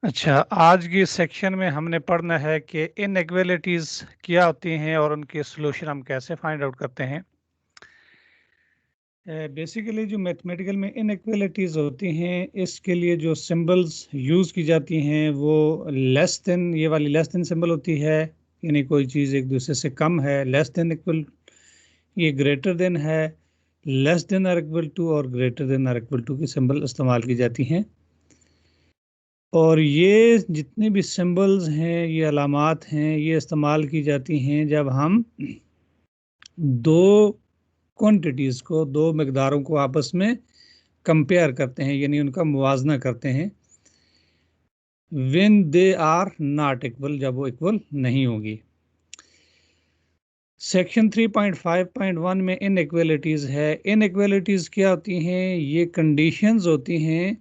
अच्छा, आज की सेक्शन में हमने पढ़ना है कि इनइक्वालिटीज क्या होती हैं और उनके सॉल्यूशन हम कैसे फाइंड आउट करते हैं। बेसिकली जो मैथमेटिकल में इनइक्वालिटीज होती हैं इसके लिए जो सिंबल्स यूज़ की जाती हैं वो लेस देन, ये वाली लेस देन सिंबल होती है, यानी कोई चीज़ एक दूसरे से कम है, लेस देन इक्वल, ये ग्रेटर देन है, less than or equal to और greater than or equal to की सिंबल इस्तेमाल की जाती हैं। और ये जितने भी सिंबल्स हैं, ये अलामात हैं, ये इस्तेमाल की जाती हैं जब हम दो क्वांटिटीज़ को, दो मकदारों को आपस में कंपेयर करते हैं, यानी उनका मुवाजना करते हैं। When they are not equal, जब वो इक्वल नहीं होगी। सेक्शन 3.5.1 में इनइक्वालिटीज़ है। इनइक्वालिटीज़ क्या होती हैं? ये कंडीशंस होती हैं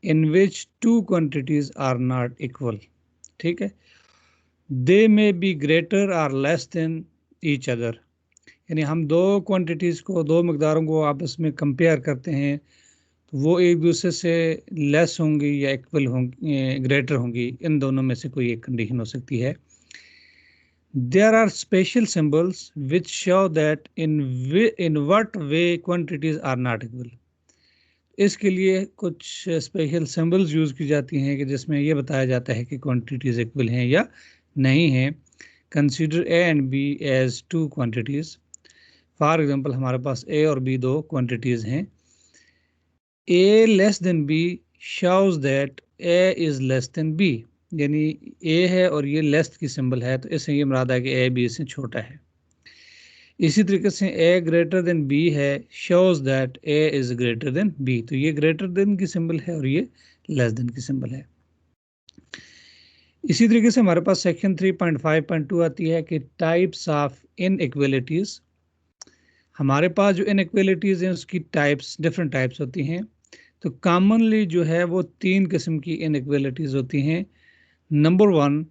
in which two quantities are not equal. ठीक है, they may be greater or less than each other, यानी हम दो क्वांटिटीज़ को, दो मकदारों को आपस में कंपेयर करते हैं तो वो एक दूसरे से लेस होंगी या इक्वल होंगी, ग्रेटर होंगी। इन दोनों में से कोई एक कंडीशन हो सकती है। There are special symbols which show that in what way quantities are not equal. इसके लिए कुछ स्पेशल सिंबल्स यूज़ की जाती हैं कि जिसमें ये बताया जाता है कि क्वांटिटीज़ इक्वल हैं या नहीं हैं। Consider a and b as two quantities. For example, हमारे पास ए और बी दो क्वांटिटीज़ हैं। A less than b shows that a is less than b, यानी ए है और ये लेस की सिंबल है, तो इससे ये मुराद है कि ए बी से छोटा है। इसी तरीके से ए ग्रेटर देन बी है, shows that A is greater than B, तो ये ग्रेटर देन की सिंबल है और ये लेस देन की सिंबल है। इसी तरीके से हमारे पास सेक्शन 3.5.2 आती है कि टाइप्स ऑफ इनइक्वालिटीज। हमारे पास जो इनइक्वालिटीज हैं उसकी टाइप्स, डिफरेंट टाइप्स होती हैं। तो कॉमनली जो है वो तीन किस्म की इनइक्वालिटीज होती हैं। Number one,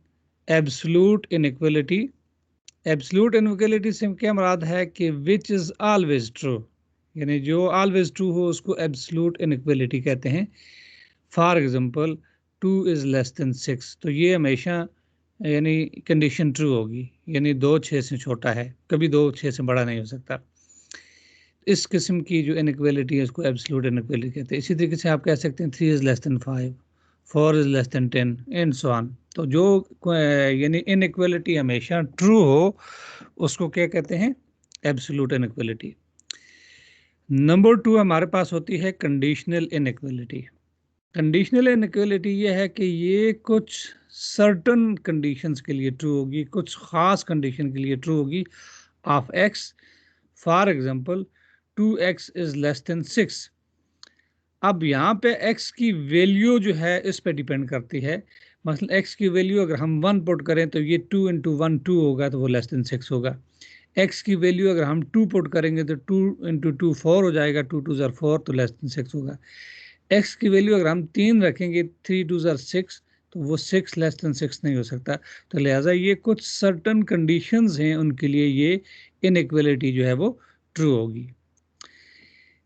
absolute inequality. Absolute inequality से क्या मुराद है कि विच इज़ ऑलवेज ट्रू, यानी जो ऑलवेज ट्रू हो उसको एब्सोल्यूट इनइक्वालिटी कहते हैं। For example, 2 is less than 6, तो ये हमेशा यानी कंडीशन ट्रू होगी, यानी 2 6 से छोटा है, कभी 2 6 से बड़ा नहीं हो सकता। इस किस्म की जो इनइक्वालिटी है उसको एब्सोल्यूट इनइक्वालिटी कहते हैं। इसी तरीके से आप कह सकते हैं 3 is less then 5, 4 is less then 10 and so on. तो जो यानी इनइक्वालिटी हमेशा ट्रू हो उसको क्या कहते हैं? Absolute inequality. नंबर टू हमारे पास होती है कंडीशनल इनइक्वालिटी। कंडीशनल इनइक्वालिटी ये है कि ये कुछ सर्टन कंडीशंस के लिए ट्रू होगी, कुछ ख़ास कंडीशन के लिए ट्रू होगी of x. For example, 2x is less than 6। अब यहाँ पे x की वैल्यू जो है इस पे डिपेंड करती है। मसलन x की वैल्यू अगर हम 1 पुट करें तो ये 2 इंटू 1 2 होगा, तो वो लेस देन 6 होगा। x की वैल्यू अगर हम 2 पुट करेंगे तो 2 इंटू 2 4 हो जाएगा, 2 2 ज़र 4, तो लेस देन 6 होगा। x की वैल्यू अगर हम 3 रखेंगे, 3 2 ज़र 6, तो वो 6 लेस देन 6 नहीं हो सकता। तो लिहाजा ये कुछ सर्टन कंडीशंस हैं, उनके लिए ये इनइक्वालिटी जो है वो ट्रू होगी।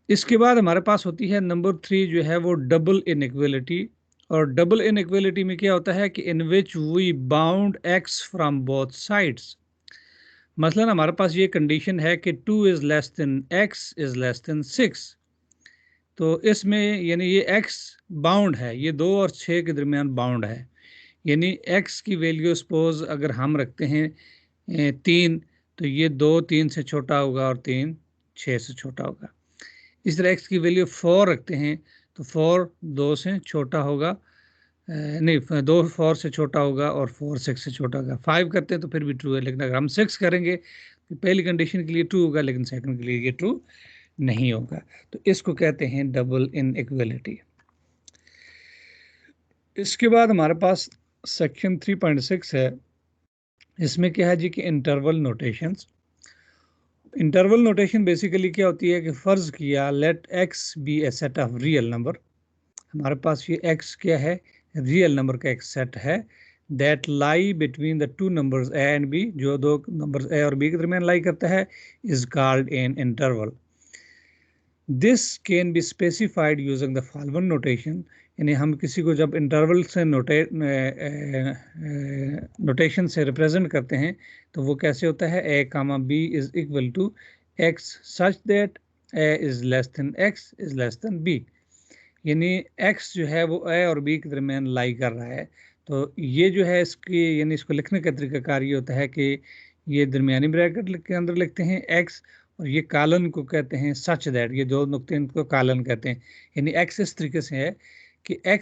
इसके बाद हमारे पास होती है नंबर 3 जो है वो डबल इनइक्वालिटी। और डबल इनइक्वालिटी में क्या होता है कि in which we bound x from both sides. मसलन हमारे पास ये कंडीशन है कि 2 is less than x is less than 6, तो इसमें यानी ये x बाउंड है, ये 2 और 6 के दरमियान बाउंड है। यानी x की वैल्यू सपोज अगर हम रखते हैं 3, तो ये 2 3 से छोटा होगा और 3 6 से छोटा होगा। इस तरह x की वैल्यू 4 रखते हैं तो 4 2 से छोटा होगा, नहीं 2 4 से छोटा होगा और 4 6 से छोटा होगा। 5 करते हैं तो फिर भी ट्रू है, लेकिन अगर हम 6 करेंगे तो पहली कंडीशन के लिए ट्रू होगा लेकिन सेकंड के लिए ये ट्रू नहीं होगा। तो इसको कहते हैं डबल इनइक्वालिटी। इसके बाद हमारे पास सेक्शन 3.6 है। इसमें क्या है जी कि interval notations. Interval notation basically क्या होती है कि फ़र्ज़ किया let x be a set of real number. हमारे पास ये x क्या है? रियल नंबर का एक सेट है that lie between the two numbers a and b, जो दो नंबर्स a और b के दरमियान लाई करता है, is called an interval. This can be specified using the following notation. यानी हम किसी को जब इंटरवल से नोटेशन से रिप्रेजेंट करते हैं तो वो कैसे होता है, a comma b is equal to x such that a is less than x is less than b। यानी x जो है वो a और b के दरमियान लाई कर रहा है। तो ये जो है इसकी यानी इसको लिखने का तरीकाकार ये होता है कि ये दरमियानी ब्रैकेट के अंदर लिखते हैं x, और ये कालन को कहते हैं सच दैट, ये दो नुक्ते इनको कालन कहते हैं। यानी x इस तरीके से है कि x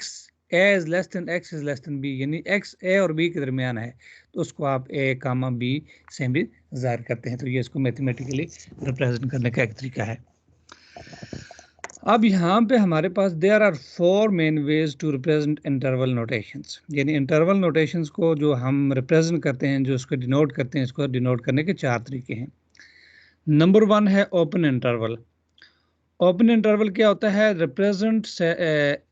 a is less than x is less than b, यानी x a और b के दरमियान है तो उसको आप a कामा b से भी ज़ाहिर करते हैं। तो ये इसको मैथमेटिकली रिप्रेजेंट करने का एक तरीका है। अब यहाँ पे हमारे पास there are 4 main ways to represent interval notations. यानी इंटरवल नोटेशंस को जो हम रिप्रेजेंट करते हैं, जो उसको डिनोट करते हैं, इसको डिनोट करने के 4 तरीके हैं। नंबर 1 है ओपन इंटरवल। ओपन इंटरवल क्या होता है, represent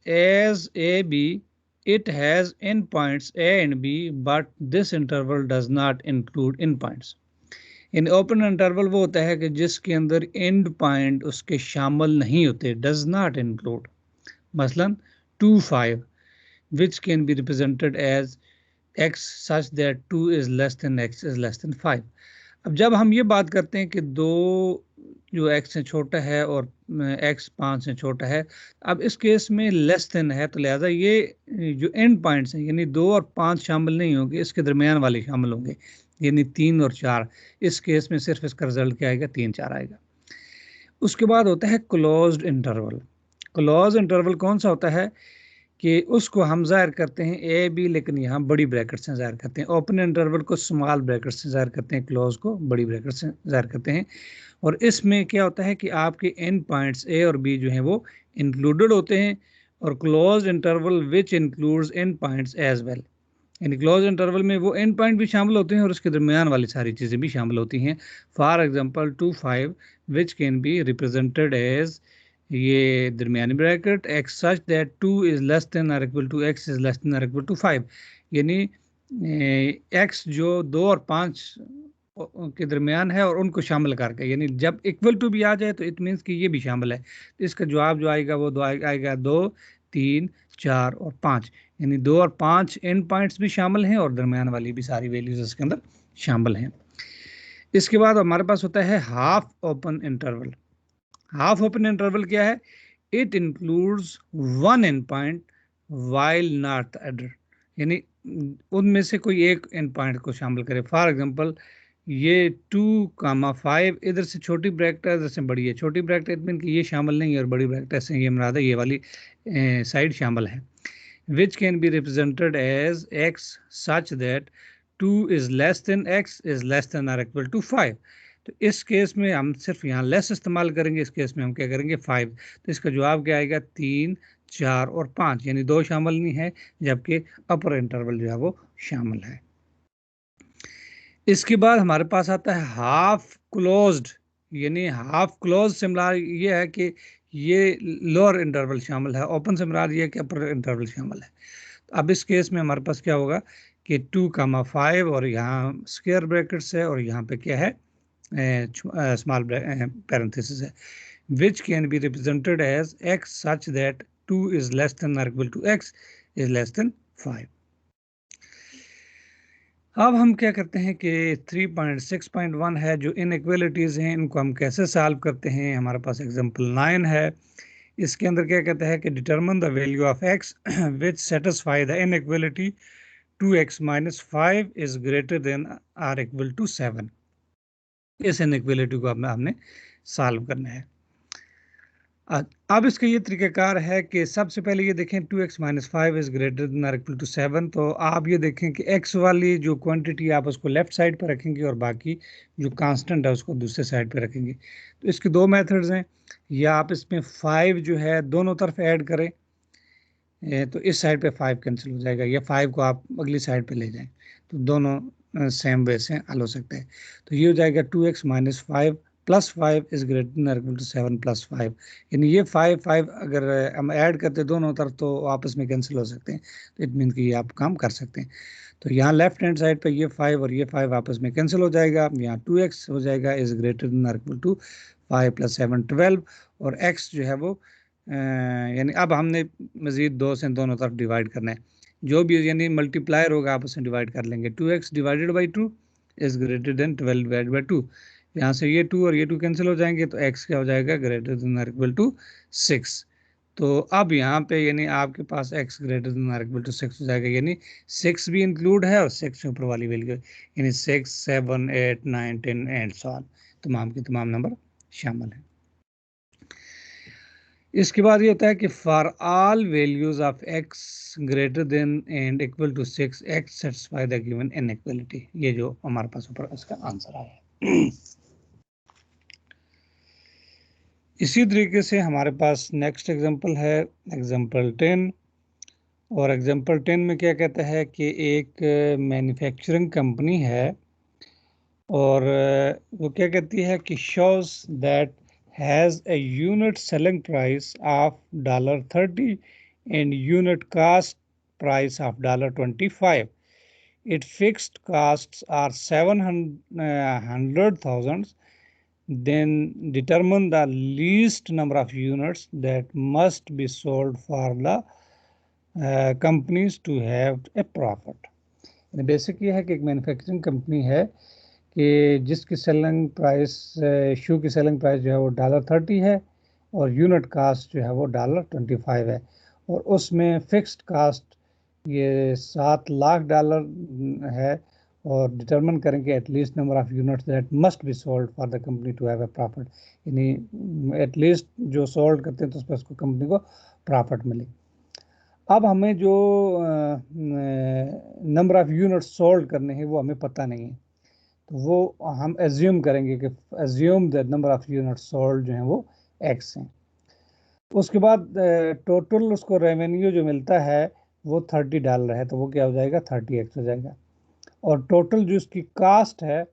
as A B, it has end points A and B but this interval does not include end points. In open interval वो होता है कि जिसके अंदर एंड पॉइंट उसके शामिल नहीं होते, डज नॉट इंक्लूड। मसलन 2 5 which can be represented as x such that 2 is less than x is less than 5। अब जब हम ये बात करते हैं कि दो जो x से छोटा है और x 5 से छोटा है, अब इस केस में लेस देन है तो लिहाजा ये जो एंड पॉइंट्स हैं यानी 2 और 5 शामिल नहीं होंगे, इसके दरमियान वाले शामिल होंगे, यानी 3 और 4। इस केस में सिर्फ इसका रिजल्ट क्या आएगा, 3 4 आएगा। उसके बाद होता है क्लोज्ड इंटरवल। क्लोज इंटरवल कौन सा होता है कि उसको हम जाहिर करते हैं ए बी, लेकिन यहाँ बड़ी ब्रैकेट से जाहिर करते हैं। ओपन इंटरवल को स्मॉल ब्रैकेट से जाहिर करते हैं, क्लोज को बड़ी ब्रैकेट से जाहिर करते हैं। और इसमें क्या होता है कि आपके एंड पॉइंट्स ए और बी जो हैं वो इंक्लूडेड होते हैं, और close interval which includes end points as well. यानी क्लोज इंटरवल में वो एंड पॉइंट भी शामिल होते हैं और उसके दरमियान वाली सारी चीज़ें भी शामिल होती हैं। For example 2 5 which can be represented as ये दरमियानी bracket x such that 2 is less than और equal to x is less than और इक्वल टू 5। यानी x जो 2 और 5 के दरमियान है और उनको शामिल करके, यानी जब इक्वल टू भी आ जाए तो इट मीन्स कि ये भी शामिल है। तो इसका जवाब जो आएगा वो आएगा 2 3 4 और 5। यानी 2 और 5 एंड पॉइंट्स भी शामिल हैं और दरमियान वाली भी सारी वैल्यूज इसके अंदर शामिल हैं। इसके बाद हमारे पास होता है half open interval. Half open interval क्या है, it includes one and point while not the other. यानी उनमें से कोई एक एंड पॉइंट को शामिल करे। फॉर एग्जांपल ये 2 कामा 5 इधर से छोटी ब्रैकेट है, इधर से बड़ी है। छोटी ब्रैकेट मीन कि ये शामिल नहीं है और बड़ी ब्रैकेट से ये मुराद है ये वाली साइड शामिल है। which can be represented as x such that 2 is less than x is less than or equal to 5। तो इस केस में हम सिर्फ यहाँ लेस इस्तेमाल करेंगे, इस केस में हम क्या करेंगे 5। तो इसका जवाब क्या आएगा 3 4 और 5, यानी 2 शामिल नहीं है जबकि अपर इंटरवल जो है वो शामिल है। इसके बाद हमारे पास आता है हाफ क्लोज्ड। यानी हाफ क्लोज से मुराद ये है कि ये लोअर इंटरवल शामिल है, ओपन से मुराद ये है कि अपर इंटरवल शामिल है। अब इस केस में हमारे पास क्या होगा कि 2 कामा 5 और यहाँ स्क्वायर ब्रैकेट्स है और यहाँ पे क्या है स्मॉल पैरेंथेसिस है, which can be represented as x such that 2 is less than or equal to x is less than 5। अब हम क्या करते हैं कि 3.6.1 है जो इनइक्वालिटीज़ हैं, इनको हम कैसे सॉल्व करते हैं। हमारे पास एग्जांपल 9 है। इसके अंदर क्या कहता है कि determine the value of x which satisfy the inequality 2x minus 5 is greater than or equal to 7। इस इनइक्वालिटी को हमने सॉल्व करना है। अब इसका ये तरीकाकार है कि सबसे पहले ये देखें 2x minus 5 is greater than or equal to 7। तो आप ये देखें कि x वाली जो क्वांटिटी आप उसको लेफ्ट साइड पर रखेंगे और बाकी जो कांस्टेंट है उसको दूसरे साइड पर रखेंगे। तो इसके दो मेथड्स हैं, या आप इसमें 5 जो है दोनों तरफ ऐड करें तो इस साइड पे 5 कैंसिल हो जाएगा, या 5 को आप अगली साइड पे ले जाएं, तो दोनों सेम वे से हल हो सकते हैं। तो ये हो जाएगा 2x minus 5 plus 5 is greater than और इक्वल टू 7 प्लस 5। यानी ये 5 अगर हम ऐड करते दोनों तरफ तो आपस में कैंसिल हो सकते हैं, तो इट मीन कि ये आप काम कर सकते हैं। तो यहाँ लेफ्ट हैंड साइड पर ये 5 और ये 5 आपस में कैंसिल हो जाएगा। यहाँ 2x हो जाएगा इज ग्रेटर देन और इक्वल टू 5 प्लस 7 12, और x जो है वो यानी अब हमने मज़ीद 2 से दोनों तरफ डिवाइड करना है, जो भी यानी मल्टीप्लायर होगा आप उसे डिवाइड कर लेंगे। 2x divided by 2 is greater than 12 divided by 2। यहाँ से ये 2 और ये 2 कैंसिल हो जाएंगे, तो x क्या हो जाएगा, ग्रेटर देन और इक्वल टू 6। तो अब यहाँ पे यानी आपके पास x ग्रेटर देन और इक्वल टू 6 हो जाएगा, यानी 6 भी इंक्लूड है और 6 के ऊपर वाली वैल्यू, यानी 6, 7, 8, 9, 10 एंड सो ऑन, तमाम के तमाम नंबर शामिल हैं। इसके बाद ये होता है कि for all values of x greater than and equal to 6 x satisfy the given inequality. ये जो हमारे पास ऊपर इसका आंसर आया है। इसी तरीके से हमारे पास नेक्स्ट एग्जांपल है एग्जांपल 10, और एग्जांपल 10 में क्या कहता है कि एक मैन्युफैक्चरिंग कंपनी है और वो क्या कहती है कि shows that has a unit selling price of $30 and unit cost price of $25. Its fixed costs are 700,000. Then determine the least number of units that must be sold for the companies to have a profit. Basic ये है कि एक manufacturing company है कि जिसकी selling price, शू की selling price जो है वो $30 है और यूनिट कास्ट जो है वो $25 है, और उसमें फिक्स्ड कास्ट ये $7 लाख है, और डिटरमिन करेंगे at least number of units that must be sold for the company to have a profit, यानी एटलीस्ट जो सोल्ड करते हैं तो उस पर उसको कंपनी को प्रॉफिट मिले। अब हमें जो नंबर ऑफ यूनिट्स सोल्ड करने हैं वो हमें पता नहीं है, तो वो हम एज्यूम करेंगे कि assume the number of unit sold जो हैं वो x हैं। उसके बाद टोटल उसको रेवेन्यू जो मिलता है वो $30 है, तो वो क्या हो जाएगा, 30x हो जाएगा। और टोटल जो उसकी कास्ट है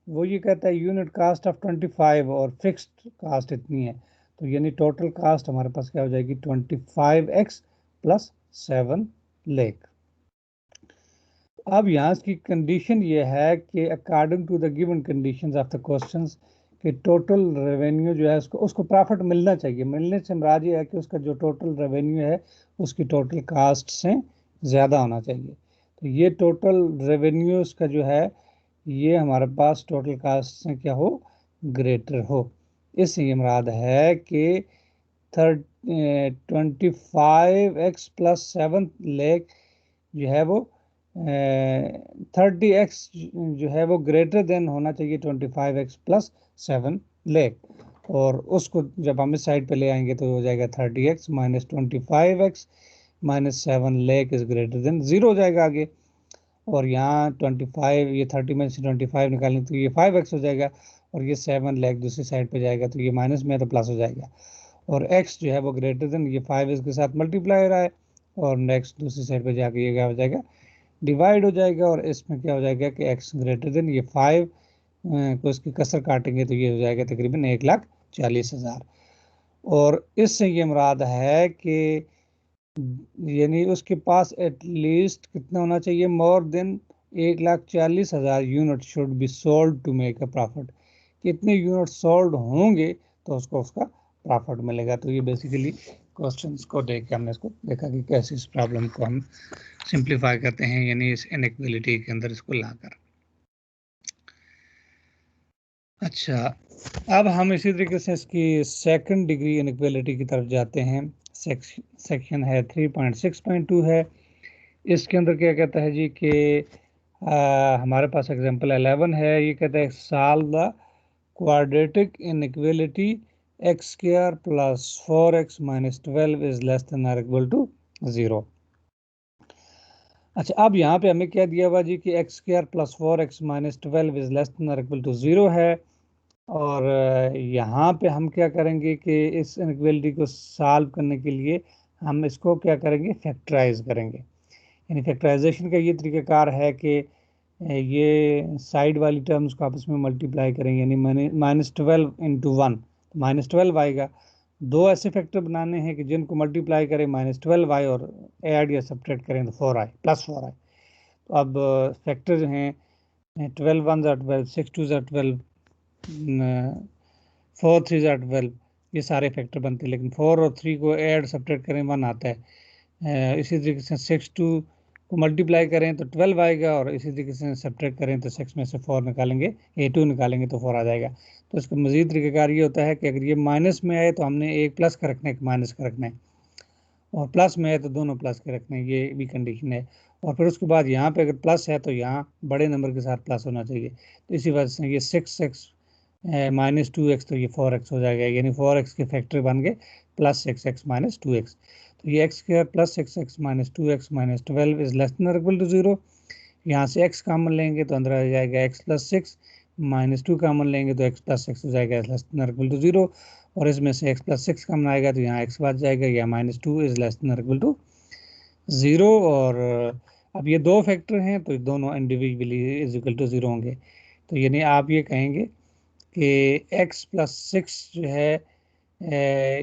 वो ये कहता है यूनिट कास्ट ऑफ 25 और फिक्स्ड कास्ट इतनी है, तो यानी टोटल कास्ट हमारे पास क्या हो जाएगी, 25x प्लस 7 लाख। अब यहाँ की कंडीशन ये है कि according to the given conditions of the questions कि टोटल रेवेन्यू जो है उसको प्रॉफिट मिलना चाहिए। मिलने से मुराद ये है कि उसका जो टोटल रेवेन्यू है उसकी टोटल कास्ट से ज़्यादा होना चाहिए। तो ये टोटल रेवेन्यू उसका जो है ये हमारे पास टोटल कास्ट से क्या हो, ग्रेटर हो। इससे ये मुराद है कि 25x प्लस 7 लाख जो है वो 30x जो है वो ग्रेटर देन होना चाहिए 25x प्लस 7 लाख, और उसको जब हम इस साइड पे ले आएंगे तो हो जाएगा 30x minus 25x minus 7 lakh is greater then 0 हो जाएगा आगे, और यहाँ 25 ये 30 में से 25 निकालेंगे तो ये 5x हो जाएगा, और ये 7 लाख दूसरी साइड पे जाएगा तो ये माइनस में तो प्लस हो जाएगा, और x जो है वो ग्रेटर देन ये 5 इसके साथ मल्टीप्लाई हो रहा है, और नेक्स्ट दूसरी साइड पे जाके ये क्या हो जाएगा, डिवाइड हो जाएगा, और इसमें क्या हो जाएगा कि x ग्रेटर देन ये 5 को इसकी कसर काटेंगे तो ये हो जाएगा तकरीबन 1,40,000। और इससे ये मुराद है कि यानी उसके पास एटलीस्ट कितना होना चाहिए, more than 1,40,000 unit should be sold to make a profit. कितने यूनिट सोल्ड होंगे तो उसको उसका प्रॉफिट मिलेगा। तो ये बेसिकली क्वेश्चंस को देख के हमने इसको देखा कि कैसे इस प्रॉब्लम को हम सिंप्लीफाई करते हैं, यानी इस इनइक्वालिटी के अंदर इसको लाकर। अच्छा, अब हम इसी तरीके से इसकी सेकंड डिग्री इनइक्वालिटी की तरफ जाते हैं। सेक्शन है 3.6.2 है। इसके अंदर क्या कहता है जी कि हमारे पास एग्जांपल 11 है। ये कहता है solve the quadratic inequality x square plus 4x minus 12 is less than और इक्वल टू 0। अच्छा, अब यहाँ पे हमें क्या दिया हुआ जी कि x square plus 4x minus 12 is less than और इक्वल टू 0 है, और यहाँ पे हम क्या करेंगे कि इस इनइक्वालिटी को सॉल्व करने के लिए हम इसको क्या करेंगे, फैक्टराइज करेंगे। यानी फैक्टराइजेशन का ये तरीकाकार है कि ये साइड वाली टर्म्स को आपस में मल्टीप्लाई करेंगे, यानी -12 इंटू 1 -12 आएगा। दो ऐसे फैक्टर बनाने हैं कि जिनको मल्टीप्लाई करें -12i और ऐड या सब्ट्रैक्ट करें तो 4i प्लस 4i। तो अब फैक्टर जो हैं 12 1 12, 6 2 12, 4 3 12, ये सारे फैक्टर बनते हैं, लेकिन 4 और 3 को ऐड सब्ट्रैक्ट करें 1 आता है। इसी तरीके से 6 2 को मल्टीप्लाई करें तो 12 आएगा, और इसी तरीके से सब्ट्रैक्ट करें तो 6 में से 4 निकालेंगे, 2 निकालेंगे तो 4 आ जाएगा। तो इसका मजीद तरीक़ाकार ये होता है कि अगर ये माइनस में आए तो हमने एक प्लस का रखना है, एक माइनस का रखना है, और प्लस में है तो दोनों प्लस के रखने हैं, ये भी कंडीशन है। और फिर उसके बाद यहाँ पे अगर प्लस है तो यहाँ बड़े नंबर के साथ प्लस होना चाहिए। तो इसी वजह से ये 6x माइनस 2x, तो ये 4x हो जाएगा, यानी 4x के फैक्टर बन गए प्लस 6x माइनस 2x। तो ये x square plus 6x minus 2x minus 12 is less than और इक्वल टू 0। यहाँ से x कॉमन लेंगे तो अंदर आ जाएगा x प्लस 6, माइनस 2 कॉमन लेंगे तो x प्लस 6 हो जाएगा लेस देन और इक्वल टू 0, और इसमें से x प्लस 6 कॉमन आएगा तो यहाँ x बच जाएगा, या माइनस 2 इज लेस देन और इक्वल टू 0। और अब ये दो फैक्टर हैं तो दोनों इंडिविजुअली इज इक्वल टू 0 होंगे। तो यानी आप ये कहेंगे कि x प्लस 6 जो है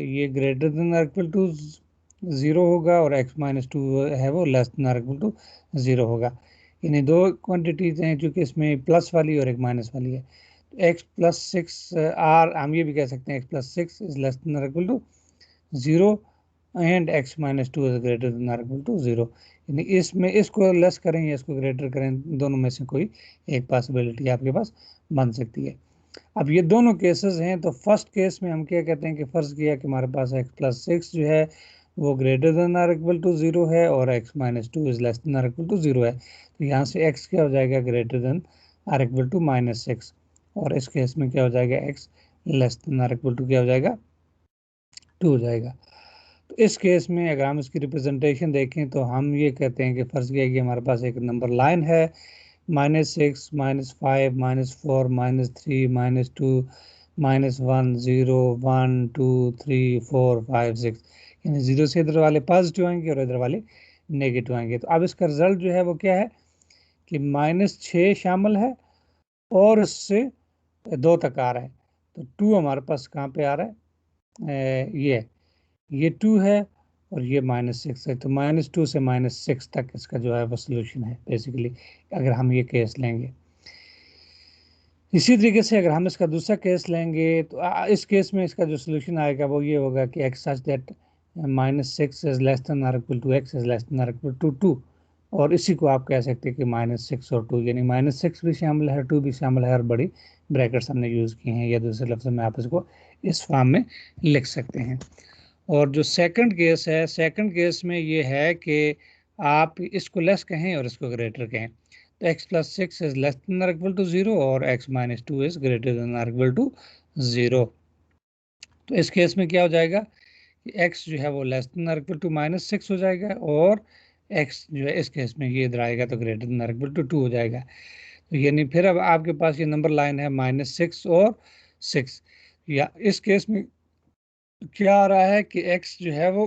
ये ग्रेटर देन और इक्वल टू 0 होगा, और x माइनस 2 है वो लेस देन और इक्वल टू 0 होगा। यानी दो क्वांटिटीज हैं चूँकि इसमें प्लस वाली और एक माइनस वाली है। तो x प्लस 6 आर, हम ये भी कह सकते हैं x plus 6 is less than और equal to 0 and x minus 2 is greater than और इक्वल टू 0। यानी इसमें इसको लेस करें या इसको ग्रेटर करें, दोनों में से कोई एक पॉसिबिलिटी आपके पास बन सकती है। अब ये दोनों केसेस हैं, तो फर्स्ट केस में हम क्या कहते हैं कि फर्ज किया कि हमारे पास x प्लस 6 जो है वो ग्रेटर देन और इक्वल टू 0 है, और x minus 2 is less than और इक्वल टू 0 है। तो यहाँ से x क्या हो जाएगा, ग्रेटर देन और इक्वल टू माइनस 6, और इस केस में क्या हो जाएगा, x लेस देन और इक्वल टू क्या हो जाएगा, 2 हो जाएगा। तो इस केस में अगर हम इसकी रिप्रेजेंटेशन देखें तो हम ये कहते हैं कि फर्ज किया कि हमारे पास एक नंबर लाइन है, -6 -5 -4 -3 -2 -1 0 1 2 3 4 5 6, यानी 0 से इधर वाले पॉजिटिव आएंगे और इधर वाले नेगेटिव आएंगे। तो अब इसका रिजल्ट जो है वो क्या है कि -6 शामिल है और इससे 2 तक आ रहा है। तो 2 हमारे पास कहाँ पे आ रहा है, ये 2 है, और ये -6 है। तो -2 से -6 तक इसका जो है वो सोल्यूशन है बेसिकली, अगर हम ये केस लेंगे। इसी तरीके से अगर हम इसका दूसरा केस लेंगे तो इस केस में इसका जो सोल्यूशन आएगा वो ये होगा कि x such that -6 is less than और equal to x is less than और इक्वल टू 2, और इसी को आप कह सकते हैं कि -6 और 2, यानी -6 भी शामिल है, 2 भी शामिल है, और बड़ी ब्रैकेट्स हमने यूज़ किए हैं, या दूसरे लफ्ज़ में आप इसको इस फॉर्म में लिख सकते हैं। और जो सेकंड केस है, सेकंड केस में ये है कि आप इसको लेस कहें और इसको ग्रेटर कहें। तो x plus 6 is less than और इक्वल टू 0, और x minus 2 is greater than और इक्वल टू 0। तो इस केस में क्या हो जाएगा कि x जो है वो लेस देन और इक्वल टू -6 हो जाएगा, और x जो है इस केस में ये इधर आएगा तो ग्रेटर देन और इक्वल टू 2 हो जाएगा। तो यानी फिर अब आपके पास ये नंबर लाइन है -6 और 6, या इस केस में क्या आ रहा है कि x जो है वो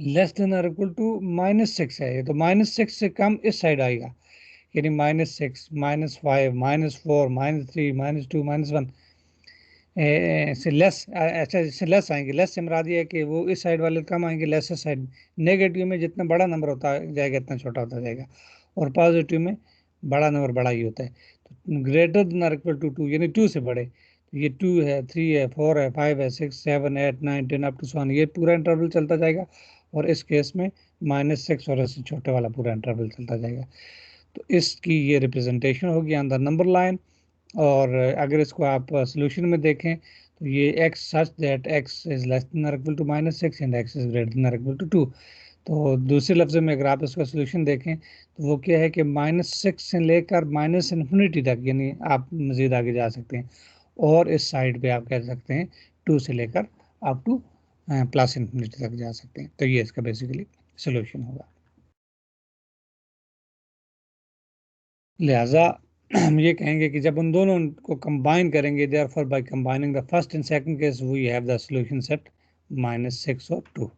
लेस देन और इक्वल टू -6 है, तो -6 से कम इस साइड आएगा, यानी -6 -5 -4 -3 -2 -1 से लेस, अच्छा इससे लेस आएंगे। लेस से मुराद ये है कि वो इस साइड वाले कम आएंगे, लेस साइड। नेगेटिव में जितना बड़ा नंबर होता जाएगा इतना छोटा होता जाएगा, और पॉजिटिव में बड़ा नंबर बड़ा ही होता है। तो ग्रेटर देन और इक्वल टू 2, यानी 2 से बड़े। तो ये 2 है, 3 है, 4 है, 5 है, 6 7 8 9 10 अप टू 1, ये पूरा इंटरवल चलता जाएगा, और इस केस में -6 और इससे छोटे वाला पूरा इंटरवल चलता जाएगा। तो इसकी ये रिप्रेजेंटेशन होगी ऑन द नंबर लाइन। और अगर इसको आप सोल्यूशन में देखें तो ये x such that x is less than और equal to -6 and x is greater than और इक्वल टू 2। तो दूसरे लफ्ज़ में अगर आप इसका सोल्यूशन देखें तो वो क्या है कि -6 से लेकर -infinity तक, यानी आप मज़ीद आगे जा सकते हैं, और इस साइड पे आप कह सकते हैं 2 से लेकर अप टू +infinity तक जा सकते हैं। तो ये इसका बेसिकली सोल्यूशन होगा। लिहाजा हम ये कहेंगे कि जब उन दोनों को कंबाइन करेंगे, therefore by combining the first and second case we have the solution set -6 और 2,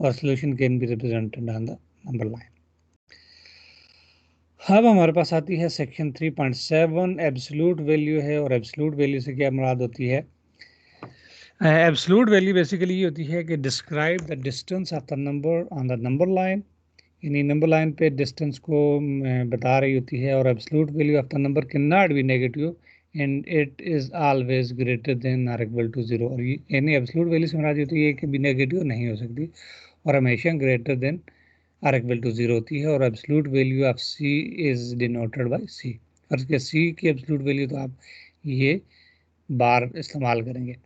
और solution can be represented on the number line. अब हमारे पास आती है सेक्शन 3.7, एब्सोल्यूट वैल्यू है, और एब्सोल्यूट वैल्यू से क्या मुराद होती है। एब्सोल्यूट वैल्यू बेसिकली ये होती है कि describe the distance of the number on the number line, यानी नंबर लाइन पे डिस्टेंस को बता रही होती है। और absolute value of the number can not be negative and it is always greater than or equal to 0, और यानी एब्सोल्यूट वैल्यू से मराद होती है कि भी नेगेटिव नहीं हो सकती और हमेशा greater than or equal to 0 होती है। और absolute value of C is denoted by C. फर्ज के सी की एब्सोल्यूट वैल्यू तो आप ये बार इस्तेमाल करेंगे।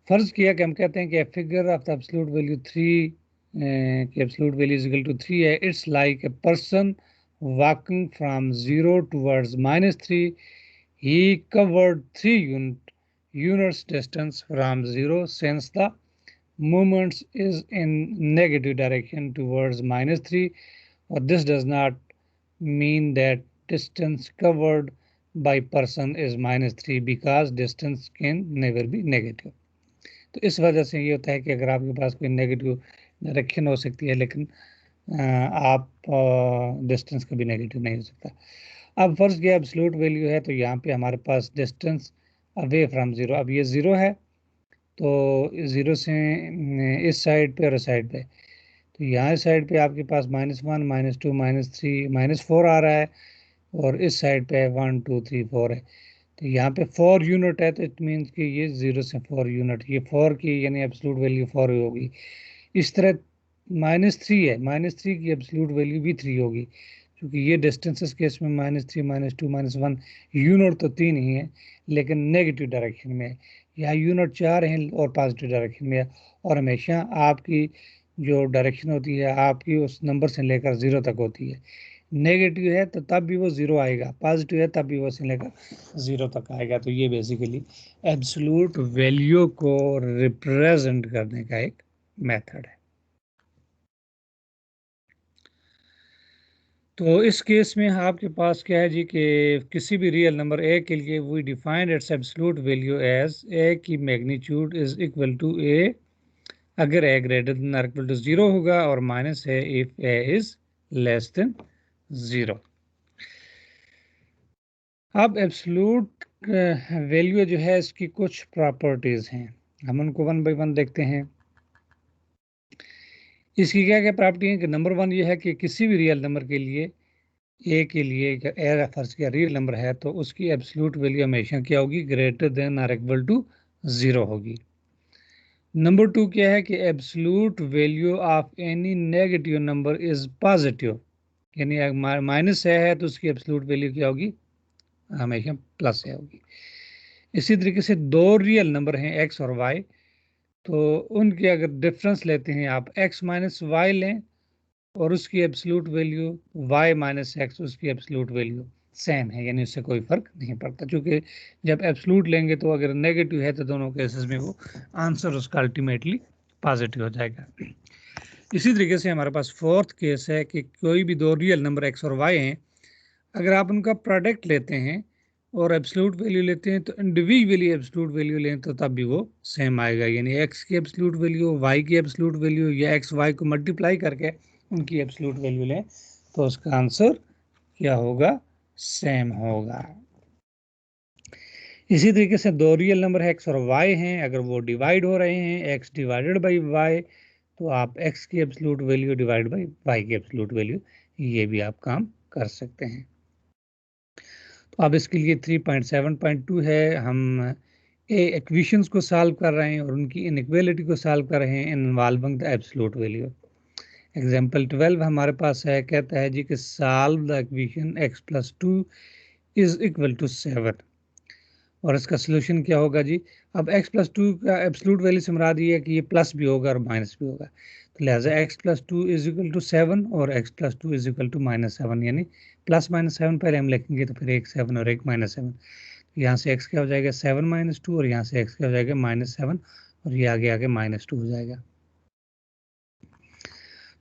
फर्ज किया कि हम कहते हैं कि figure of the absolute value 3 की absolute value is equal to 3 है। It's like a person walking from 0 towards -3. He covered 3 units distance from 0 since the movement is in negative direction towards -3. Or this does not mean that distance covered by person is -3 because distance can never be negative. तो इस वजह से ये होता है कि अगर आपके पास कोई नेगेटिव डायरेक्शन हो सकती है लेकिन आप डिस्टेंस कभी नेगेटिव नहीं हो सकता। अब फर्ज किया एब्सोल्यूट वैल्यू है तो यहाँ पे हमारे पास डिस्टेंस अवे फ्रॉम 0, अब ये 0 है तो 0 से इस साइड पे और इस साइड पे, तो यहाँ इस साइड पे आपके पास -1 -2 -3 -4 आ रहा है और इस साइड पे 1 2 3 4 है। तो यहाँ पे 4 यूनिट है तो इट मीन्स कि ये 0 से 4 यूनिट, ये 4 की यानी एब्सोल्यूट वैल्यू 4 होगी। इस तरह -3 है, -3 की एब्सोल्यूट वैल्यू भी 3 होगी क्योंकि ये डिस्टेंसेस केस में -3 -2 -1 यूनिट तो 3 ही है लेकिन नेगेटिव डायरेक्शन में है। यहाँ यूनिट 4 हैं और पॉजिटिव डायरेक्शन में है। और हमेशा आपकी जो डायरेक्शन होती है आपकी उस नंबर से लेकर 0 तक होती है। नेगेटिव है तो तब भी वो 0 आएगा, पॉजिटिव है तब भी वो से लेकर 0 तक आएगा। तो ये बेसिकली एब्सोल्यूट वैल्यू को रिप्रेजेंट करने का एक मेथड है। तो इस केस में आपके पास क्या है जी कि किसी भी रियल नंबर ए के लिए we defined its absolute value as A की magnitude is equal to A अगर ए ग्रेटर देन और इक्वल टू 0 होगा और माइनस है if A is less than 0। अब एब्सोल्यूट वैल्यू जो है इसकी कुछ प्रॉपर्टीज हैं, हम उनको वन बाय वन देखते हैं। इसकी क्या क्या प्रॉपर्टी है कि नंबर 1 ये है कि किसी भी रियल नंबर के लिए ए के लिए ए फर्ज किया रियल नंबर है तो उसकी एब्सोल्यूट वैल्यू हमेशा क्या होगी, ग्रेटर देन और इक्वल टू 0 होगी। नंबर 2 क्या है कि absolute value of any negative number is positive, यानी माइनस है तो उसकी एब्सोल्यूट वैल्यू क्या होगी, हमेशा प्लस है होगी। इसी तरीके से दो रियल नंबर हैं एक्स और वाई, तो उनके अगर डिफरेंस लेते हैं आप x माइनस वाई लें और उसकी absolute value y minus x, उसकी एब्सोल्यूट वैल्यू सेम है, यानी उससे कोई फर्क नहीं पड़ता क्योंकि जब एब्सोल्यूट लेंगे तो अगर नेगेटिव है तो दोनों केसेस में वो आंसर उसका अल्टीमेटली पॉजिटिव हो जाएगा। इसी तरीके से हमारे पास फोर्थ केस है कि कोई भी दो रियल नंबर x और y हैं, अगर आप उनका प्रोडक्ट लेते हैं और एब्सोल्यूट वैल्यू लेते हैं तो इंडिविजुअली एब्सोल्यूट वैल्यू लें तो तब भी वो सेम आएगा, यानी x की एब्सोल्यूट वैल्यू y की एब्सोल्यूट वैल्यू या x y को मल्टीप्लाई करके उनकी एब्सोल्यूट वैल्यू लें तो उसका आंसर क्या होगा, सेम होगा। इसी तरीके से दो रियल नंबर x और y हैं, अगर वो डिवाइड हो रहे हैं x डिवाइडेड बाई y तो आप x की absolute value divide by y की एब्सोल्यूट वैल्यू, ये भी आप काम कर सकते हैं। तो अब इसके लिए 3.7.2 है, हम इक्वेशंस को सॉल्व कर रहे हैं और उनकी इनइक्वालिटी को सॉल्व कर रहे हैं involving the absolute value. Example 12 हमारे पास है, कहता है जी कि solve the equation x plus 2 is equal to 7 और इसका सोल्यूशन क्या होगा जी। अब x प्लस 2 का एब्सोल्यूट वैल्यू से मुराद ये है कि ये प्लस भी होगा और माइनस भी होगा, तो लिहाजा x plus 2 is equal to 7 और x plus 2 is equal to -7, यानी प्लस -7 पहले हम लिखेंगे तो फिर एक 7 और एक -7, तो यहाँ से x क्या हो जाएगा 7 - 2 और यहाँ से x क्या हो जाएगा -7 और ये आगे आगे -2 हो जाएगा।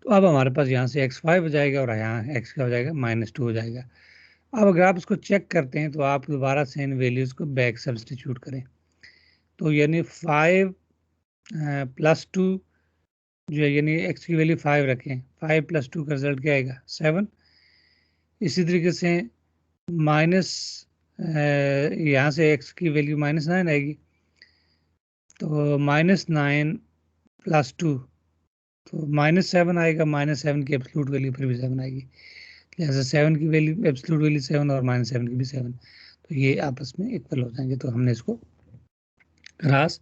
तो अब हमारे पास यहाँ से x 5 हो जाएगा और यहाँ x क्या हो जाएगा -2 हो जाएगा। अब अगर आप इसको चेक करते हैं तो आप दोबारा से इन वैल्यूज़ को बैक सब्सटीट्यूट करें तो यानी 5 प्लस 2 जो है यानी x की वैल्यू 5 रखें, 5 प्लस 2 का रिजल्ट क्या आएगा 7। इसी तरीके से माइनस यहाँ से x की वैल्यू -9 आएगी तो -9 प्लस 2 तो -7 आएगा, -7 की एब्सोल्यूट वैल्यू फिर भी 7 आएगी, लिहाजा 7 की वैल्यू एब्सोल्यूट वैल्यू 7 और -7 की भी 7, तो ये आपस में इक्वल हो जाएंगे। तो हमने इसको क्रॉस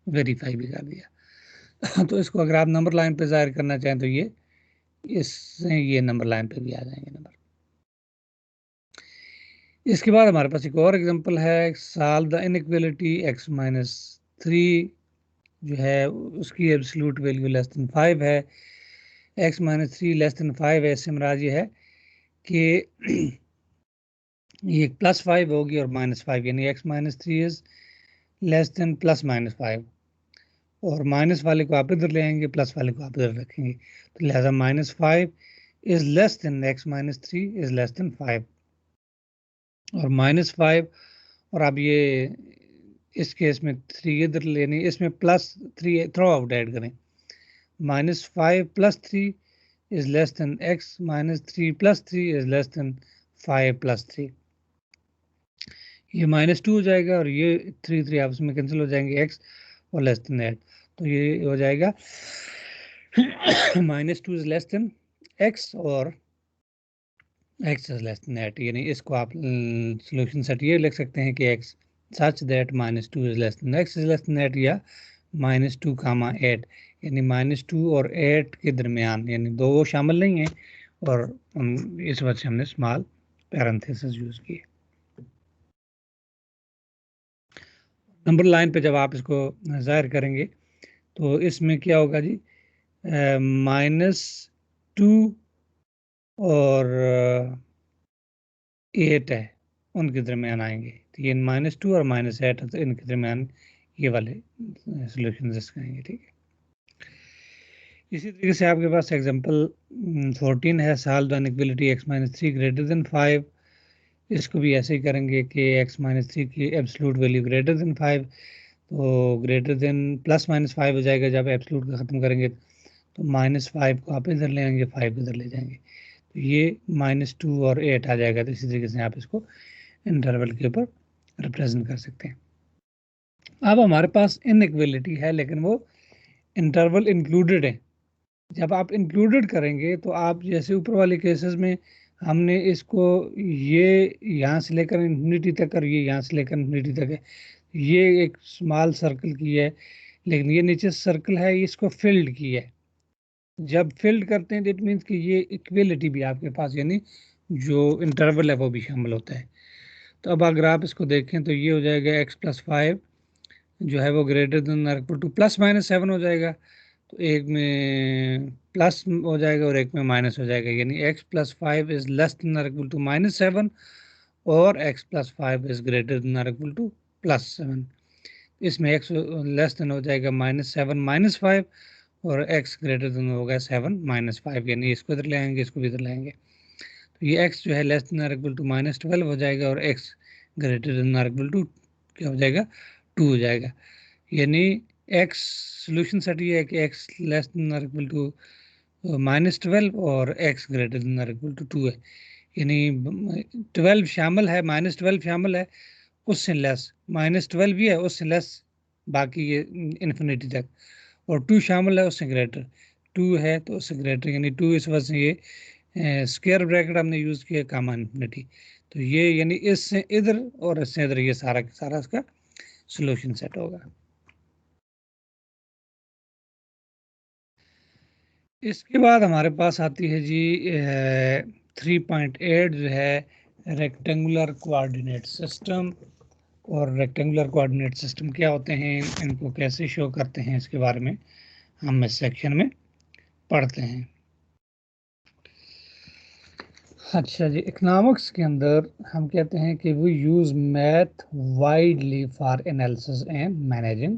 वेरीफाई भी कर दिया। तो इसको अगर आप नंबर लाइन पे जाहिर करना चाहें तो ये इससे ये नंबर लाइन पे भी आ जाएंगे नंबर। इसके बाद हमारे पास एक और एग्जांपल है, solve the inequality x minus 3 जो है उसकी एब्सोल्यूट वैल्यू लेस देन 5 है, x माइनस 3 लेस देन 5 है। इससे मराज ये है कि ये प्लस 5 होगी और माइनस 5, यानी x minus 3 is less then plus minus 5, और माइनस वाले को आप इधर ले आएंगे, प्लस वाले को आप इधर रखेंगे, तो लिहाजा minus 5 is less than x minus 3 is less then 5, और माइनस 5 और अब ये इस केस में 3 इधर लेनी, इसमें प्लस 3 थ्रो आउट ऐड करें, minus 5 plus 3 is less than x minus 3 plus 3 is less then 5 plus 3, ये माइनस 2 हो जाएगा और ये 3 आपस में कैंसिल हो जाएंगे, x और लेस देन दैट, तो ये हो जाएगा minus 2 is less than x और x is less then that, यानी इसको आप सॉल्यूशन सेट ये लिख सकते हैं कि x such that minus 2 is less than x is less then that, या माइनस 2 कामा 8, यानी माइनस 2 और 8 के दरमियान, यानी दो वो शामिल नहीं है, और इस वजह से हमने स्मॉल पैरेंथेसिस यूज किए। नंबर लाइन पे जब आप इसको जाहिर करेंगे तो इसमें क्या होगा जी, माइनस 2 और 8 है उनके दरमियान आएंगे, तो ये माइनस 2 और माइनस 8 है, तो इनके दरमियान ये वाले सोल्यूशन इसके आएंगे। ठीक है, इसी तरीके से आपके पास एग्जांपल 14 है, solve the inequality x minus 3 greater than 5, इसको भी ऐसे ही करेंगे कि x माइनस 3 की एब्सोल्यूट वैल्यू ग्रेटर देन 5, तो ग्रेटर देन प्लस माइनस 5 हो जाएगा, जब एब्सोल्यूट का ख़त्म करेंगे तो माइनस 5 को आप इधर ले आएंगे, 5 इधर ले जाएंगे, तो ये माइनस 2 और 8 आ जाएगा। तो इसी तरीके से आप इसको इंटरवल के ऊपर रिप्रेजेंट कर सकते हैं। अब हमारे पास इनइक्वालिटी है लेकिन वो इंटरवल इंक्लूडेड है। जब आप इंक्लूडेड करेंगे तो आप जैसे ऊपर वाले केसेस में हमने इसको ये यहाँ से लेकर इन्फिनिटी तक और ये यहाँ से लेकर इन्फिनिटी तक है, ये एक स्मॉल सर्कल की है, लेकिन ये नीचे सर्कल है इसको फिल्ड की है। जब फिल्ड करते हैं इट मीन्स कि ये इक्वलिटी भी आपके पास, यानी जो इंटरवल है वो भी शामिल होता है। तो अब अगर आप इसको देखें तो ये हो जाएगा x प्लस 5 जो है वो ग्रेटर देन और इक्वल टू प्लस माइनस 7 हो जाएगा, तो एक में प्लस हो जाएगा और एक में माइनस हो जाएगा, यानी x plus 5 is less than और इक्वल टू माइनस 7 और x plus 5 is greater than और इक्वल टू प्लस 7। इसमें x लेस देन हो जाएगा माइनस 7 माइनस 5 और x ग्रेटर देन होगा 7 माइनस 5, यानी इसको इधर ले आएंगे इसको भी इधर लाएंगे, तो ये x जो है लेस देन और इक्वल टू माइनस 12 हो जाएगा और x ग्रेटर देन और इक्वल टू क्या हो जाएगा 2 हो जाएगा, यानी x सोल्यूशन सेट ये है कि x लेस देन और इक्वल टू माइनस 12 और x ग्रेटर देन और इक्वल टू 2 है, यानी 12 शामिल है, माइनस 12 शामिल है, उससे लेस माइनस 12 भी है उससे लेस, बाकी ये इन्फिनिटी तक, और 2 शामिल है उससे ग्रेटर, 2 है तो उससे ग्रेटर, यानी 2 इस वजह से ये स्क्वायर ब्रैकेट हमने यूज़ किया कामा इन्फिनिटी, तो ये यानी इससे इधर और इससे इधर ये सारा का सारा इसका सोल्यूशन सेट होगा। इसके बाद हमारे पास आती है जी 3.8 जो है रेक्टेंगुलर कोऑर्डिनेट सिस्टम, और रेक्टेंगुलर कोऑर्डिनेट सिस्टम क्या होते हैं, इनको कैसे शो करते हैं, इसके बारे में हम इस सेक्शन में पढ़ते हैं। अच्छा जी, इकोनॉमिक्स के अंदर हम कहते हैं कि we use math widely for analysis and managing.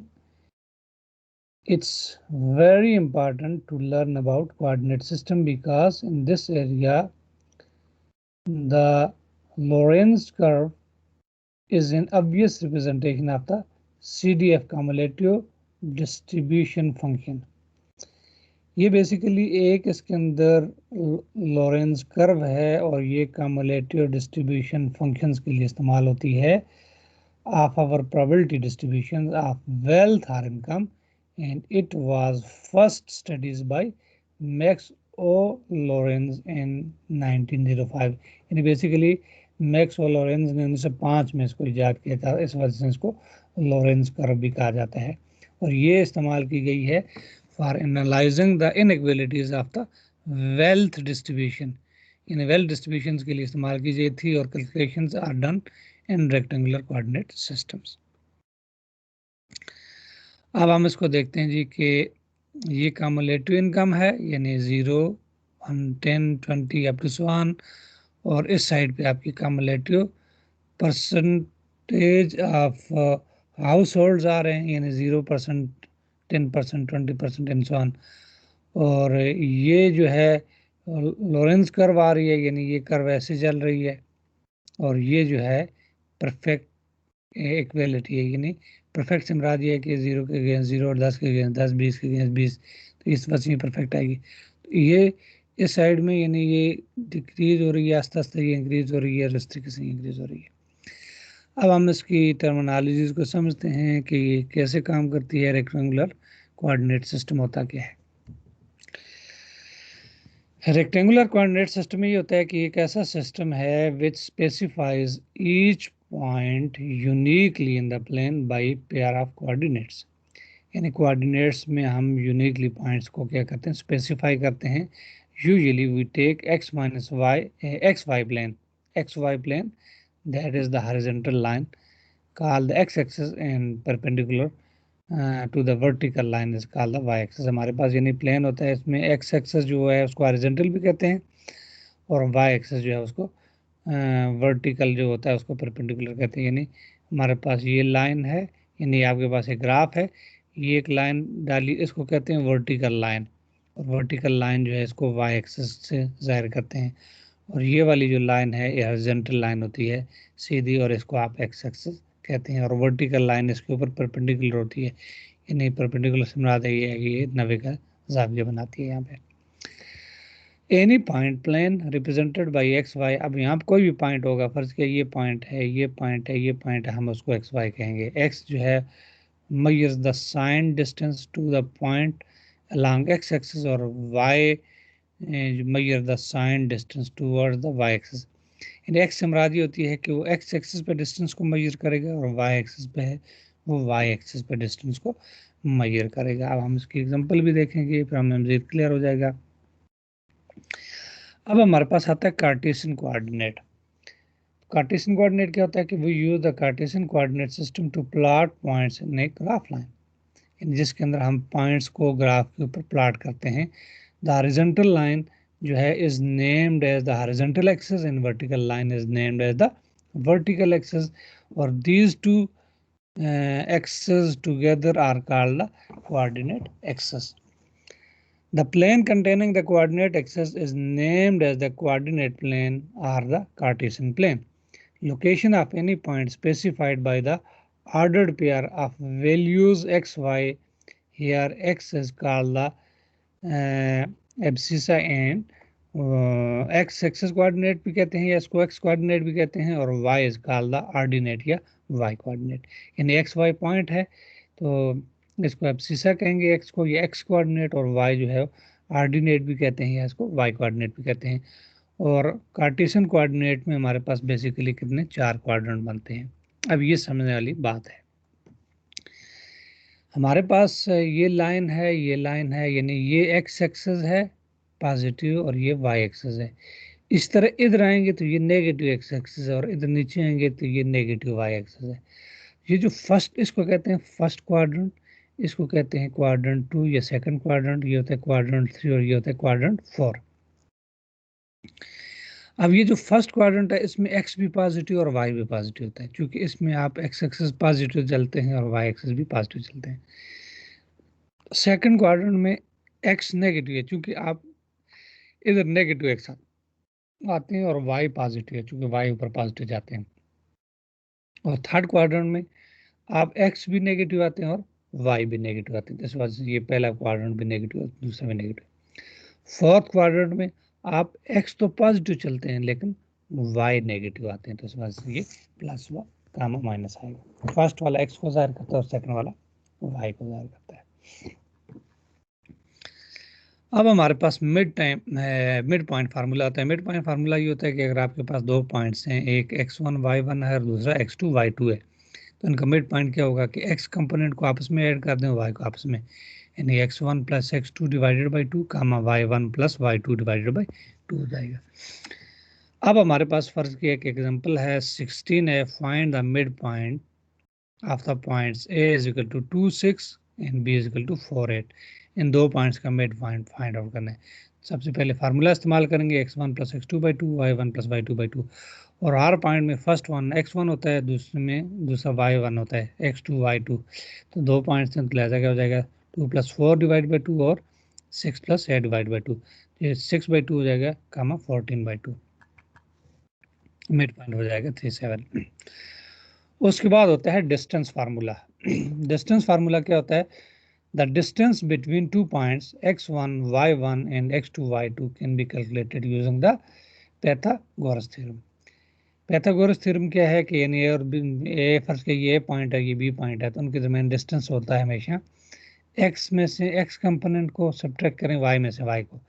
It's very important to learn about coordinate system because in this area the Lorentz curve is an obvious representation of the CDF cumulative distribution function. ये basically एक इसके अंदर Lawrence curve है और ये cumulative distribution functions के लिए इस्तेमाल होती है of our probability distributions of wealth or income, and it was first studied by Max O. Lawrence in 1905. यानी बेसिकली मैक्सवेल लॉरेंज ने 1905 में इसको इजाद किया था, इस वजह से इसको लॉरेंज कर्व भी कहा जाता है। और ये इस्तेमाल की गई है for analysing the inequalities of the wealth distribution. इन वेल्थ डिस्ट्रीब्यूशन के लिए इस्तेमाल की गई थी और calculations are done in rectangular coordinate systems. अब हम इसको देखते हैं जी कि ये कम्युलेटिव इनकम है, यानी 0, 1, 10, 20 अप टू 1, और इस साइड पे आपकी cumulative percentage of household आ रहे हैं, यानी 0%, 10%, 20% एंड सो ऑन। और ये जो है लॉरेंज कर्व आ रही है, यानी ये कर्व ऐसे चल रही है, और ये जो है परफेक्ट इक्वेलिटी है, यानी परफेक्ट से मुराद ये है कि 0 के अगेंस्ट 0 और 10 के अगेंस्ट 10, 20 के अगेंस्ट 20, तो इस वजह में परफेक्ट आएगी। तो ये इस साइड में यानी ये डिक्रीज हो रही है, आस्ते आस्ते ये इंक्रीज हो रही है, इस तरीके से इंक्रीज हो रही है। अब हम इसकी टर्मिनोलॉजीज को समझते हैं कि ये कैसे काम करती है, रेक्टेंगुलर कोऑर्डिनेट सिस्टम होता क्या है। रेक्टेंगुलर कोऑर्डिनेट सिस्टम में ये होता है कि एक ऐसा सिस्टम है which specifies each point uniquely in the plane by pair of coordinates. यानी कोऑर्डिनेट्स में हम यूनिकली पॉइंट्स को क्या करते हैं, स्पेसिफाई करते हैं। Usually we take x minus y, x y plane, x y plane that is the horizontal line called the x-axis and perpendicular to the vertical line is called the y-axis। हमारे पास यानी plane होता है, इसमें x-axis जो है उसको horizontal भी कहते हैं, और y-axis जो है उसको वर्टिकल जो होता है उसको परपेंडिकुलर कहते हैं। यानी हमारे पास ये लाइन है, यानी आपके पास एक ग्राफ है, ये एक लाइन डाली, इसको कहते हैं वर्टिकल लाइन, और वर्टिकल लाइन जो है इसको y-axis से जाहिर करते हैं। और ये वाली जो लाइन है ये हॉरिजॉन्टल लाइन होती है सीधी, और इसको आप x-axis कहते हैं, और वर्टिकल लाइन इसके ऊपर परपेंडिकुलर होती है, यानी परपेंडिकुलर से मुराद है ये 90 का ज़ाविया बनाती है यहाँ पे। Any point plane represented by x y. अब यहाँ पर कोई भी पॉइंट होगा, फर्ज किया ये पॉइंट है, ये पॉइंट है, ये पॉइंट है, हम उसको एक्स वाई कहेंगे। एक्स जो है measures the signed distance to the point along x axis, और y measure the signed distance towards the y axis। यानी x से मुराद ये होती है कि वो x एक्सिस पे डिस्टेंस को मेजर करेगा, और y एक्सिस पे है वो y एक्सिस पे डिस्टेंस को मेजर करेगा। अब हम इसकी एग्जांपल भी देखेंगे, फिर हमें मज़ीद क्लियर हो जाएगा। अब हमारे पास आता है कार्टेशियन कोऑर्डिनेट। कार्टेशियन कोऑर्डिनेट क्या होता है कि we use the Cartesian coordinate system to plot points in a graph line, जिसके अंदर हम पॉइंट्स को ग्राफ के ऊपर प्लॉट करते हैं। द हॉरिजॉन्टल लाइन जो है is named as the horizontal axis and vertical line is named as the vertical axis, और these two axes together are called the coordinate axis. The plane containing the coordinate axis is named as the coordinate plane or the Cartesian plane. Location of any point specified by the ordered pair of values x, y, here x is called the abscissa and x axis coordinate भी कहते हैं, या इसको x coordinate भी कहते हैं, और y is called the ordinate या y कोऑर्डिनेट। यानी x y पॉइंट है तो इसको एब्सिसा कहेंगे, x को ये x कोऑर्डिनेट, और y जो है ऑर्डिनेट भी कहते हैं, या इसको y कोऑर्डिनेट भी कहते हैं। और कार्टेशियन कोऑर्डिनेट में हमारे पास बेसिकली कितने 4 क्वाड्रेंट बनते हैं। अब ये समझने वाली बात है, हमारे पास ये लाइन है, ये लाइन है, यानी ये x एक्सिस है पॉजिटिव, और ये y एक्सिस है। इस तरह इधर आएंगे तो ये नेगेटिव x एक्सिस है, और इधर नीचे आएंगे तो ये नेगेटिव y एक्सिस है। ये जो फर्स्ट, इसको कहते हैं फर्स्ट क्वाड्रेंट, इसको कहते हैं क्वाड्रेंट 2 या सेकंड क्वाड्रेंट, ये होता है क्वाड्रेंट 3, और ये होता है क्वाड्रेंट 4। अब ये जो फर्स्ट क्वाड्रेंट है इसमें x भी पॉजिटिव और y भी पॉजिटिव होता है, क्योंकि इसमें आप x एक्सिस पॉजिटिव चलते हैं और y एक्सिस भी पॉजिटिव चलते हैं। सेकंड क्वाड्रेंट में x नेगेटिव है, क्योंकि आप इधर नेगेटिव x आते हैं, और y पॉजिटिव है, क्योंकि y ऊपर पॉजिटिव जाते हैं। और थर्ड क्वाड्रेंट में आप x भी नेगेटिव आते हैं और y भी नेगेटिव आते हैं, इस वजह से ये पहला क्वाड्रेंट भी नेगेटिव, दूसरा भी नेगेटिव। फोर्थ क्वाड्रेंट में आप x तो पॉजिटिव चलते हैं लेकिन y नेगेटिव आते हैं, तो इस वजह से ये प्लस व गामा माइनस आएगा। फर्स्ट वाला x को जाहिर करता है और सेकंड वाला y को जाहिर करता है। अब हमारे पास मिड पॉइंट फार्मूला होता है। मिड पॉइंट फार्मूला ये होता है कि अगर आपके पास दो पॉइंट्स हैं, एक x1 y1 है और दूसरा x2 y2 है, तो इनका मिड पॉइंट क्या होगा कि x कंपोनेंट को आपस में ऐड कर दें, y को आपस में, यानी x1 plus x2 divided by 2 comma y1 plus y2 divided by 2 हो जाएगा। अब हमारे पास फर्ज की एक एग्जांपल है 16 है, find the mid point of the points a is equal to 2 6 and b is equal to 4 8। इन दो पॉइंट्स का मिड पॉइंट फाइंड आउट करना है। सबसे पहले फार्मूला इस्तेमाल करेंगे x1 plus x2 by 2 y1 plus y2 by 2, और हर पॉइंट में फर्स्ट वन x1 होता है, दूसरे में दूसरा y1 होता है, x2 y2। तो दो पॉइंट्स हैं तो लिहाजा क्या हो जाएगा 2 प्लस 4 डिवाइड बाई 2 और 6 प्लस 8 डिवाइड बाई 2, ये 6 बाई 2 हो जाएगा कामा 14 बाई 2, मिड पॉइंट हो जाएगा 3 7। उसके बाद होता है डिस्टेंस फार्मूला। डिस्टेंस फार्मूला क्या होता है? The distance between two points x1 y1 and x2 y2 can be calculated using the Pythagoras theorem. Pythagoras theorem क्या है कि यानी ए फर्ज के ये पॉइंट है, ये बी पॉइंट है, तो उनके दरमियान डिस्टेंस होता है हमेशा x में से x कंपोनेंट को सब्ट्रैक्ट करें y में से y को,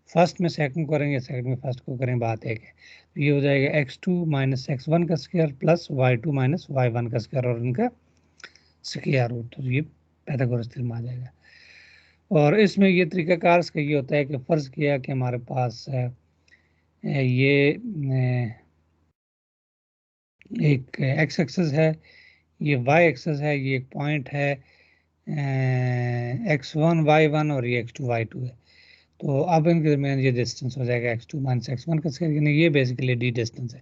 फर्स्ट में सेकंड को करेंगे, सेकंड में फर्स्ट को करें, बात एक है। तो ये हो जाएगा x2 माइनस x1 का square plus y2 minus y1 का स्क्वायर और इनका स्क्वायर रूट, तो ये पाइथागोरस थ्योरम आ जाएगा। और इसमें ये तरीकाकार इसका ये होता है कि फ़र्ज़ किया कि हमारे पास ये एक x एक्सिस है, ये y एक्सिस है, ये एक पॉइंट है x1 y1 और ये x2 y2 है। तो अब इनके दरमियान ये डिस्टेंस हो जाएगा x2 माइनस x1 का स्क्वायर, यानी ये बेसिकली d डिस्टेंस है,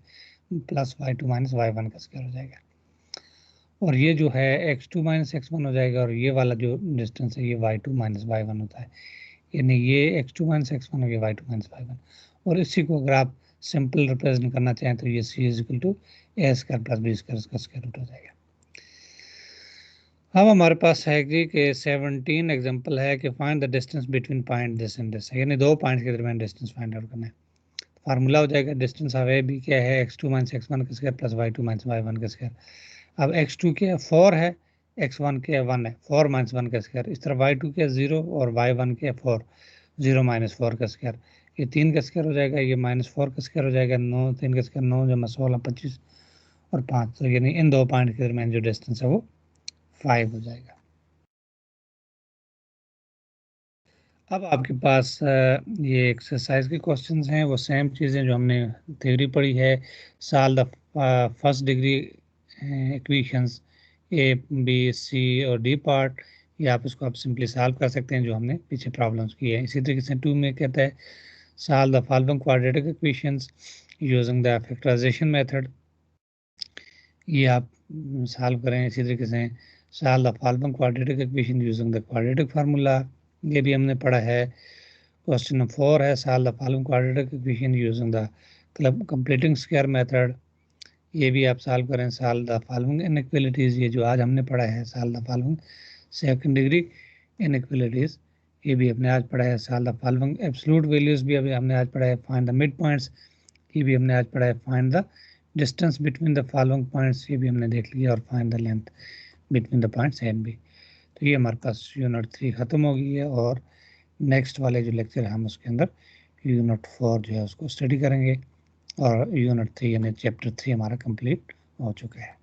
प्लस y2 माइनस y1 का स्क्वायर हो जाएगा। और ये जो है x2 माइनस x1 हो जाएगा, और ये वाला जो डिस्टेंस है ये y2 माइनस y1 होता है, यानी ये x2 माइनस x1 और ये y2 माइनस y1। और इसी को अगर आप सिंपल रिप्रेजेंट करना चाहें तो ये c is equal to a square plus b square, इसका स्क्वायर रूट हो जाएगा। अब हमारे पास है कि 17 एग्जांपल है कि find the distance between point this and this, यानी दो पॉइंट्स के दरमियान डिस्टेंस फाइंड आउट करना है। फार्मूला हो जाएगा डिस्टेंस ऑफ ए बी क्या है, x2 माइनस x1 का square plus y2 minus y1 का स्क्वायर। अब x2 के 4 है, x1 के 1 है, 4 माइनस 1 का स्क्वायर। इस तरह y2 के 0 और y1 के 4, 0 माइनस 4 का स्क्वायर, ये 3 का स्क्वायर हो जाएगा, ये माइनस 4 का स्क्वायर हो जाएगा, 9 3 का स्क्वायर 9 जमा 16 25 और 5, तो यानी इन दो पॉइंट के दरमियान जो डिस्टेंस है वो 5 हो जाएगा। अब आपके पास ये एक्सरसाइज के क्वेश्चंस हैं, वो सेम चीज़ें जो हमने थ्योरी पढ़ी है, solve the first degree equations a b c और डी पार्ट, ये आप इसको आप सिंपली सॉल्व कर सकते हैं जो हमने पीछे प्रॉब्लम्स की है। इसी तरीके से 2 में कहता है solve the following quadratic equations using the factorisation method, ये आप सॉल्व करें। इसी तरीके से solve the following quadratic equation using the quadratic formula, ये भी हमने पढ़ा है। क्वेश्चन नंबर 4 है solve the following quadratic equation using the completing square method, ये भी आप सॉल्व करें। सॉल्व द फॉलोइंग इनइक्वालिटीज़, ये जो आज हमने पढ़ा है solve the following second degree inequalities, ये भी हमने आज पढ़ा है। Solve the following absolute values भी अभी हमने आज पढ़ा है। फाइंड द मिड पॉइंट्स, ये भी हमने आज पढ़ा है। Find the distance between the following points, ये भी हमने देख लिया। और find the length between the points A and b. तो ये हमारे पास यूनिट 3 ख़त्म हो गई है, और नेक्स्ट वाले जो लेक्चर है हम उसके अंदर यूनिट 4 जो है उसको स्टडी करेंगे, और यूनिट 3 यानी चैप्टर 3 हमारा कंप्लीट हो चुका है।